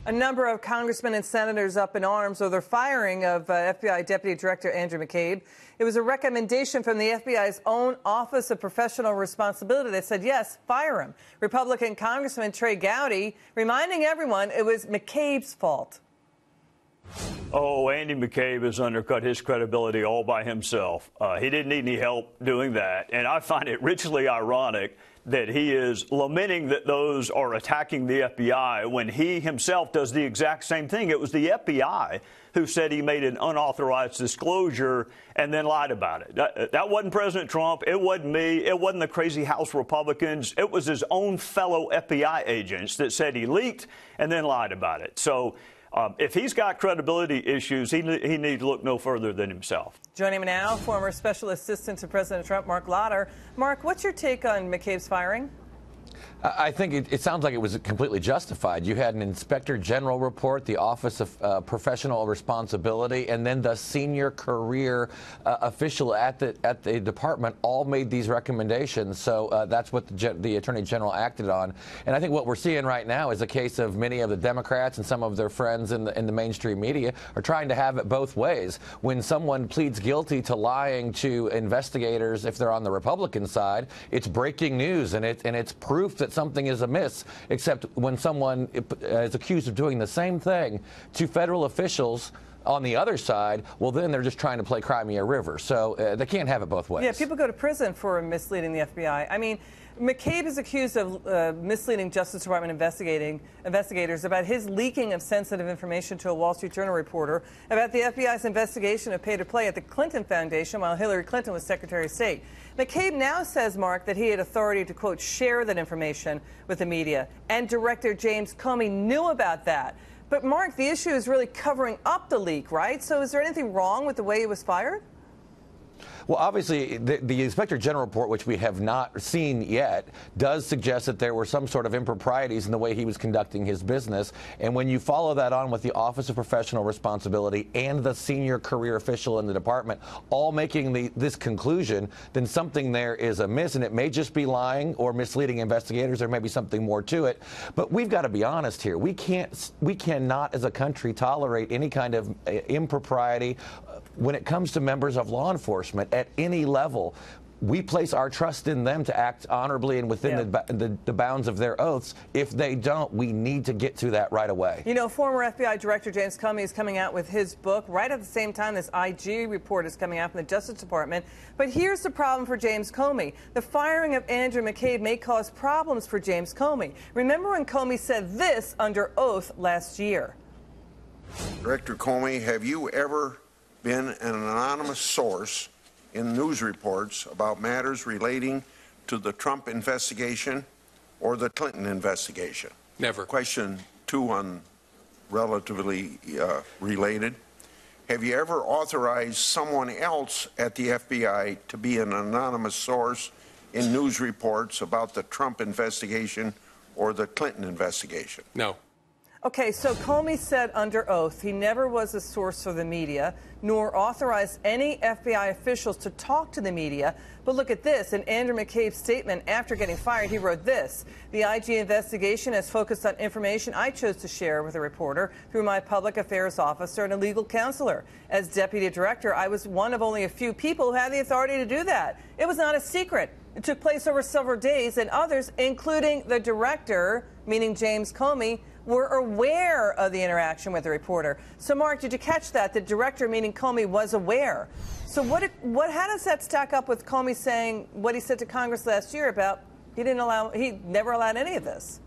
A number of congressmen and senators up in arms over the firing of FBI Deputy Director Andrew McCabe. It was a recommendation from the FBI's own Office of Professional Responsibility that said, yes, fire him. Republican Congressman Trey Gowdy reminding everyone it was McCabe's fault. Oh, Andy McCabe has undercut his credibility all by himself. He didn't need any help doing that. And I find it richly ironic that he is lamenting that those are attacking the FBI when he himself does the exact same thing. It was the FBI who said he made an unauthorized disclosure and then lied about it. That wasn't President Trump. It wasn't me. It wasn't the crazy House Republicans. It was his own fellow FBI agents that said he leaked and then lied about it. So if he's got credibility issues, he needs to look no further than himself. Joining me now, former Special Assistant to President Trump, Marc Lotter. Marc, what's your take on McCabe's firing? I think it sounds like it was completely justified. You had an Inspector General report, the Office of Professional Responsibility, and then the senior career official at the department all made these recommendations. So that's what the Attorney General acted on. And I think what we're seeing right now is a case of many of the Democrats and some of their friends in the mainstream media are trying to have it both ways. When someone pleads guilty to lying to investigators, if they're on the Republican side, it's breaking news and it's proof that something is amiss, except when someone is accused of doing the same thing to federal officials on the other side, well, then they're just trying to play Crimea River. So they can't have it both ways. Yeah, people go to prison for misleading the FBI. I mean, McCabe is accused of misleading Justice Department investigators about his leaking of sensitive information to a Wall Street Journal reporter about the FBI's investigation of pay-to-play at the Clinton Foundation while Hillary Clinton was Secretary of State. McCabe now says, Mark, that he had authority to, quote, share that information with the media, and Director James Comey knew about that. But, Mark, the issue is really covering up the leak, right? So is there anything wrong with the way he was fired? Well, obviously, the Inspector General report, which we have not seen yet, does suggest that there were some sort of improprieties in the way he was conducting his business. And when you follow that on with the Office of Professional Responsibility and the senior career official in the department all making this conclusion, then something there is amiss. And it may just be lying or misleading investigators. There may be something more to it. But we've got to be honest here. We cannot, as a country, tolerate any kind of impropriety when it comes to members of law enforcement at any level. We place our trust in them to act honorably and within the bounds of their oaths. If they don't, we need to get to that right away. You know, former FBI Director James Comey is coming out with his book right at the same time this IG report is coming out from the Justice Department. But here's the problem for James Comey. The firing of Andrew McCabe may cause problems for James Comey. Remember when Comey said this under oath last year? Director Comey, have you ever been an anonymous source in news reports about matters relating to the Trump investigation or the Clinton investigation? Never. Question 2 on relatively related. Have you ever authorized someone else at the FBI to be an anonymous source in news reports about the Trump investigation or the Clinton investigation? No. Okay, so Comey said under oath he never was a source for the media, nor authorized any FBI officials to talk to the media. But look at this. In Andrew McCabe's statement after getting fired, he wrote this: the IG investigation has focused on information I chose to share with a reporter through my public affairs officer and a legal counselor. As deputy director, I was one of only a few people who had the authority to do that. It was not a secret. It took place over several days, and others, including the director, meaning James Comey, were aware of the interaction with the reporter. So, Mark, did you catch that? The director, meaning Comey, was aware. So how does that stack up with Comey saying what he said to Congress last year about he never allowed any of this?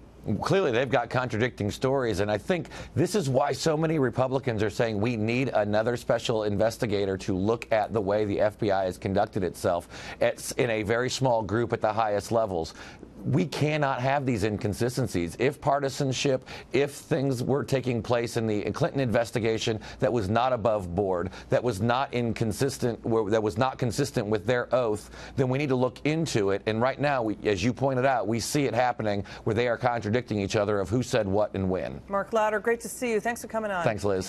Clearly, they've got contradicting stories, and I think this is why so many Republicans are saying we need another special investigator to look at the way the FBI has conducted itself in a very small group at the highest levels. We cannot have these inconsistencies. If partisanship, if things were taking place in the Clinton investigation that was not above board, that was not consistent with their oath, then we need to look into it. And right now, as you pointed out, we see it happening where they are contradicting each other of who said what and when. Marc Lotter, great to see you. Thanks for coming on. Thanks, Liz.